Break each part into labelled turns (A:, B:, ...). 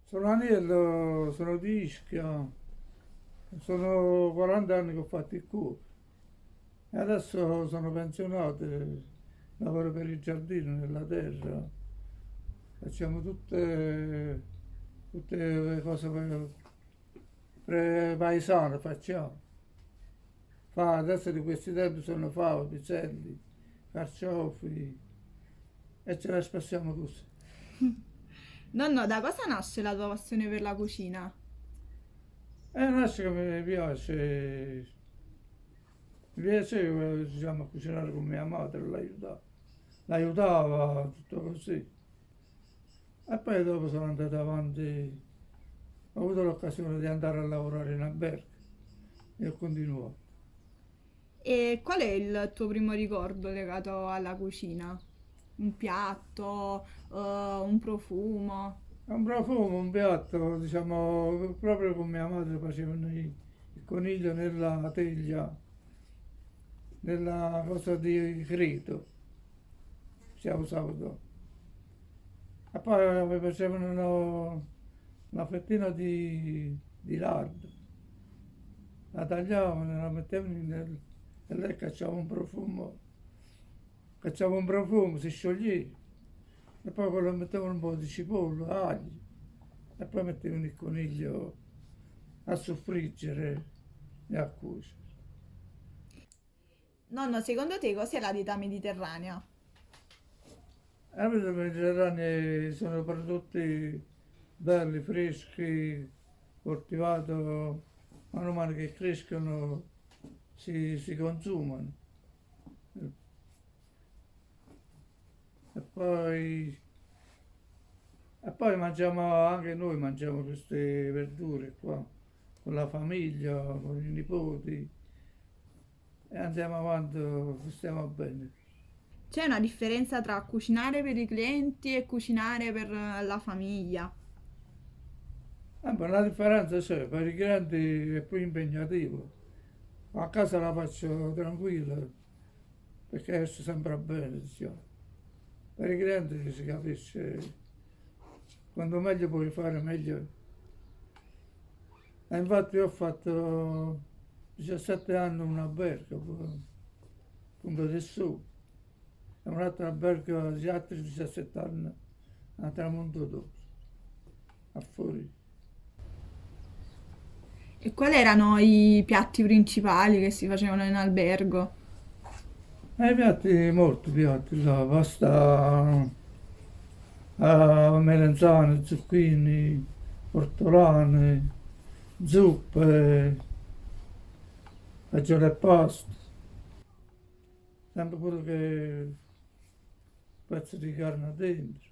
A: Sono Aniello, sono di Ischia, sono 40 anni che ho fatto il cuoco e adesso sono pensionato, lavoro per il giardino nella terra, facciamo tutte le cose paesane facciamo. Adesso di questi tempi sono fave, piselli, carciofi e ce la spassiamo così.
B: Nonno, da cosa nasce la tua passione per la cucina?
A: E nasce che mi piaceva diciamo, cucinare con mia madre, l'aiutava, tutto così. E poi dopo sono andato avanti, ho avuto l'occasione di andare a lavorare in albergo e ho continuato.
B: E qual è il tuo primo ricordo legato alla cucina? Un piatto, un profumo?
A: È un profumo, un piatto, diciamo, proprio come mia madre facevano il coniglio nella teglia, nella cosa di creto, si usava dopo. E poi mi facevano una fettina di lardo, la tagliavano, la mettevano e lei cacciava un profumo, si scioglieva. E poi quello mettevano un po' di cipolla, aglio, e poi mettevano il coniglio a soffriggere e a cuocere.
B: Nonno, secondo te cos'è la dieta mediterranea?
A: Le vite mediterranee sono prodotti belli, freschi, coltivati, man mano che crescono si consumano. E poi, e poi mangiamo, anche noi mangiamo queste verdure qua, con la famiglia, con i nipoti, e andiamo avanti, stiamo bene.
B: C'è una differenza tra cucinare per i clienti e cucinare per la famiglia?
A: Ma la differenza c'è, per i grandi è più impegnativo. A casa la faccio tranquilla, perché esce sempre bene, diciamo. Per i clienti si capisce, quanto meglio puoi fare, meglio. E infatti ho fatto 17 anni un albergo, Punto del Sud, e un altro albergo di altri 17 anni a Tramonto d'Oro, a fuori.
B: E quali erano i piatti principali che si facevano in albergo?
A: E i piatti, molti piatti, la pasta, melenzane, zucchini, ortolane, zuppe, fagioli e pasta, sempre quello che pezzo di carne dentro.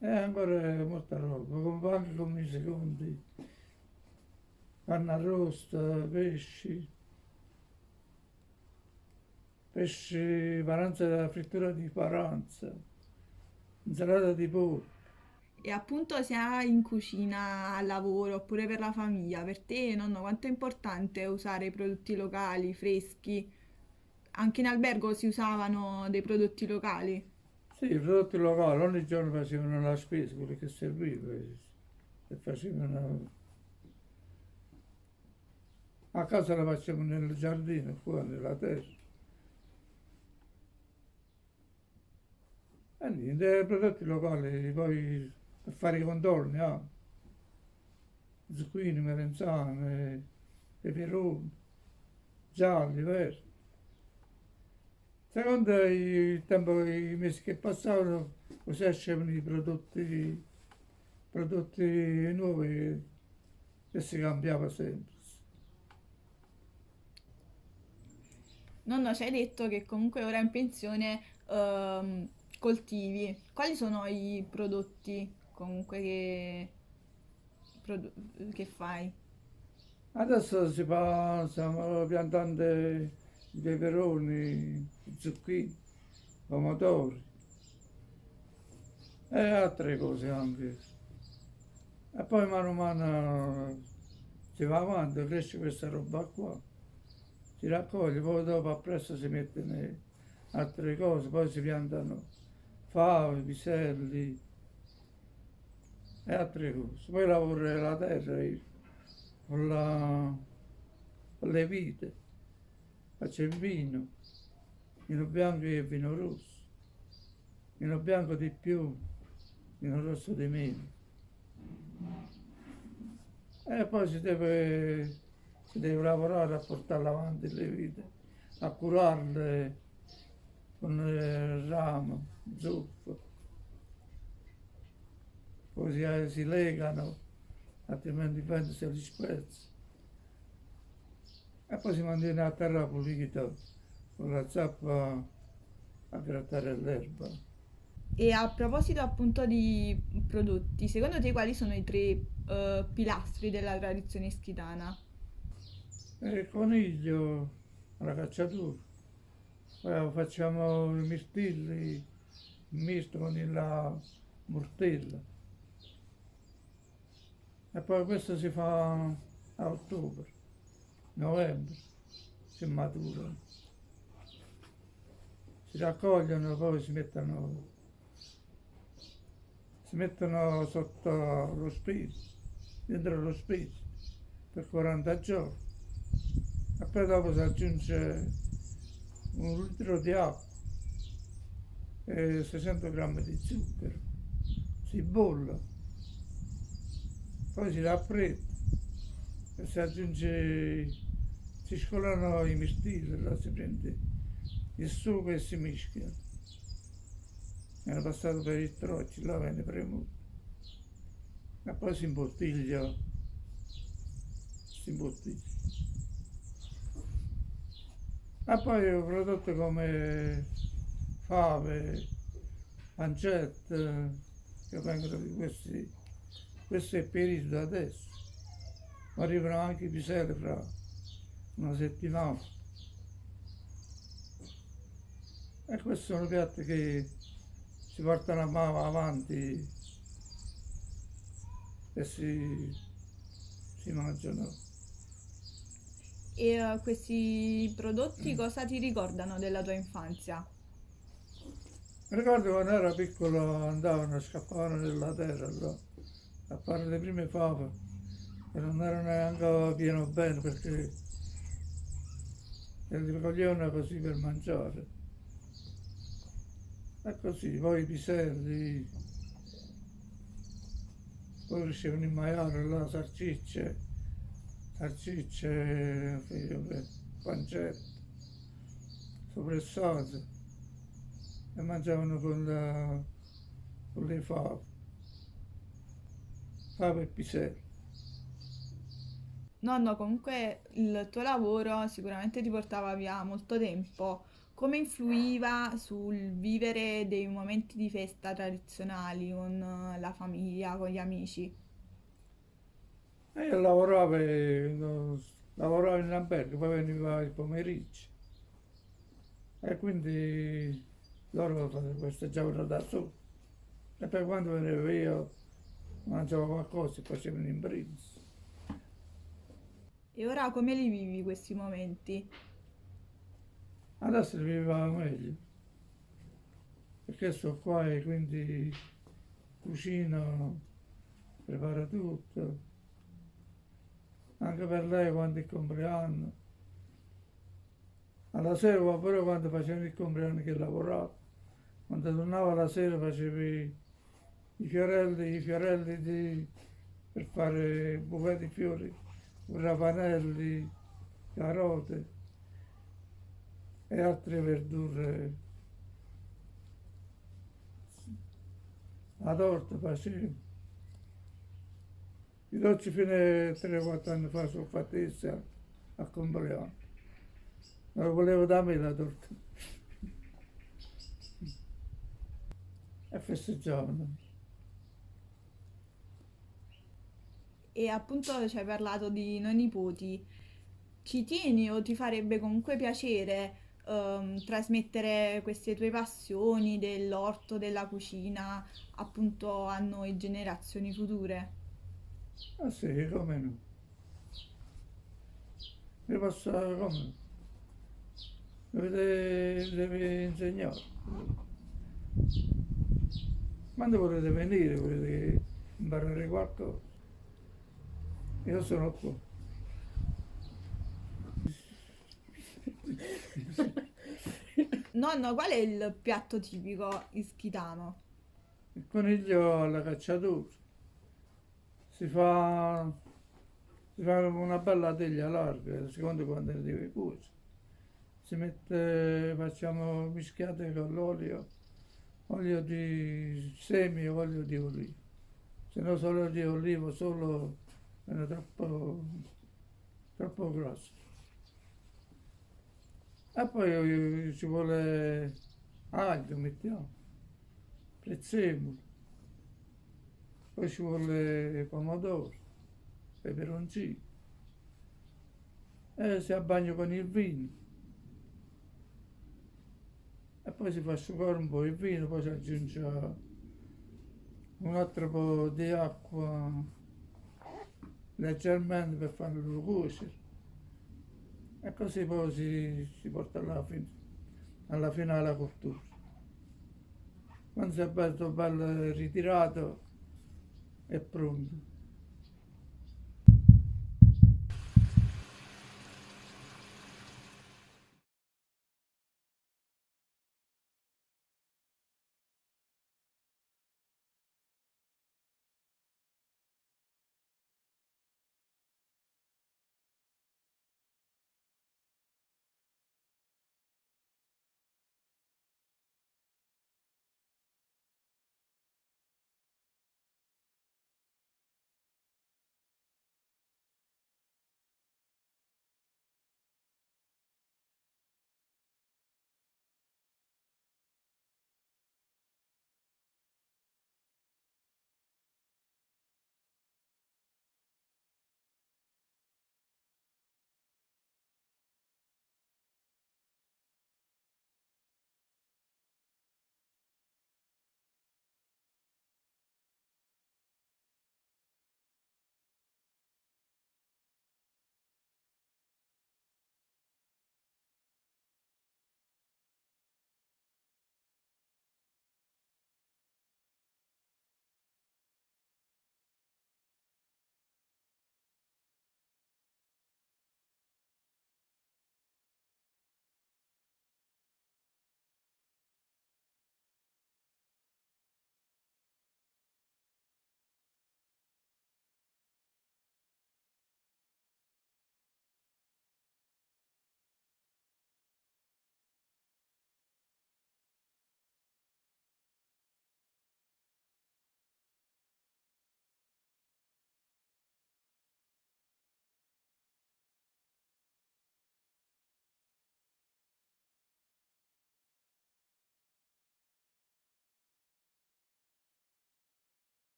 A: E ancora molta roba, anche come i secondi, carne arrosta, pesci, paranza della frittura di paranza, insalata di pollo.
B: E appunto sia in cucina, al lavoro oppure per la famiglia, per te, nonno, quanto è importante usare i prodotti locali, freschi? Anche in albergo si usavano dei prodotti locali.
A: Sì, i prodotti locali, ogni giorno facevano la spesa, quello che serviva, e facevano. A casa la facciamo nel giardino, qua nella terra. E niente, prodotti locali, poi per fare i contorni, zucchine, melenzane, peperoni, gialli, verdi. Secondo il tempo, i mesi che passavano, così escevano i prodotti nuovi che si cambiava sempre.
B: Nonno, ci hai detto che comunque ora in pensione coltivi. Quali sono i prodotti comunque che fai?
A: Adesso stiamo piantando i peperoni, i zucchini, pomodori e altre cose anche. E poi mano a mano si va avanti, cresce questa roba qua, si raccoglie, poi dopo appresso si mettono altre cose, poi si piantano fave, piselli, e altre cose. Poi lavoro la terra io, con, con le vite, faccio il vino bianco e vino rosso, vino bianco di più, vino rosso di meno. E poi si deve lavorare a portarle avanti le vite, a curarle con il ramo, zuppo. Poi si legano, altrimenti poi si li spezza. E poi si mantiene a terra pulita, con la zappa a grattare l'erba.
B: E a proposito appunto di prodotti, secondo te quali sono i tre pilastri della tradizione ischitana?
A: E il coniglio alla cacciatura. Poi facciamo i mirtilli, misto con la mortella. E poi questo si fa a ottobre, novembre, si maturano. Si raccogliono, poi si mettono sotto lo spizio, dentro lo spizio, per 40 giorni. E poi dopo si aggiunge 1 litro di acqua e 600 grammi di zucchero. Si bolla, poi si raffredda e si aggiunge, si scolano i mirtilli, là si prende il sugo e si mischia. Viene passato per il trocchio, là viene premuto. E poi si imbottiglia, si imbottiglia. E poi ho prodotti come fave, pancette, che vengono di questo è il periodo adesso. Ma arrivano anche i piselli fra una settimana. E questi sono piatti che si portano a mano avanti e si mangiano.
B: E questi prodotti cosa ti ricordano della tua infanzia?
A: Mi ricordo quando ero piccolo andavano, scappavano nella terra là, a fare le prime fave e non erano neanche pieno bene perché li raccoglievano così per mangiare. E così, poi i piselli, poi riuscivano in maiale là, salsicce, pancette, sopressate e mangiavano con le fave e piselli.
B: Nonno, comunque il tuo lavoro sicuramente ti portava via molto tempo. Come influiva sul vivere dei momenti di festa tradizionali con la famiglia, con gli amici?
A: E io lavoravo in albergo, poi veniva il pomeriggio e quindi loro festeggiavano da soli. E poi quando venivo io mangiavo qualcosa e facevano in brindisi.
B: E ora come li vivi questi momenti?
A: Adesso li viveva meglio, perché sto qua e quindi cucino, preparo tutto, anche per lei quando è il compleanno. Alla sera, pure quando facevo il compleanno che lavoravo, quando tornavo alla sera facevo i fiorelli per fare buchetti di fiori, ravanelli, carote e altre verdure. La torta facevo. I dolci fino a 3-4 anni fa sono fatti a compleanno. Non lo volevo da me la torta. E festeggiavano.
B: E appunto ci hai parlato di noi nipoti. Ci tieni o ti farebbe comunque piacere trasmettere queste tue passioni dell'orto, della cucina, appunto a noi generazioni future?
A: Ah sì, come no? Mi posso, come no? Deve insegnare. Quando volete venire, volete che imparare qualcosa. Io sono qua.
B: Nonno, qual è il piatto tipico ischitano?
A: Il coniglio alla cacciatura. Si fa, si fa una bella teglia larga, secondo quando deve cuocere. Si mette, facciamo mischiate con l'olio, olio di semi e olio di olivo. Se no solo di olivo, solo è troppo grosso. E poi ci vuole aglio, mettiamo, prezzemolo, poi ci vuole pomodoro, peperoncino, e si abbagna con il vino. E poi si fa asciugare un po' il vino, poi si aggiunge un altro po' di acqua leggermente per farlo cuocere. E così poi si porta alla fine alla cottura. Quando si è bello ritirato è pronto.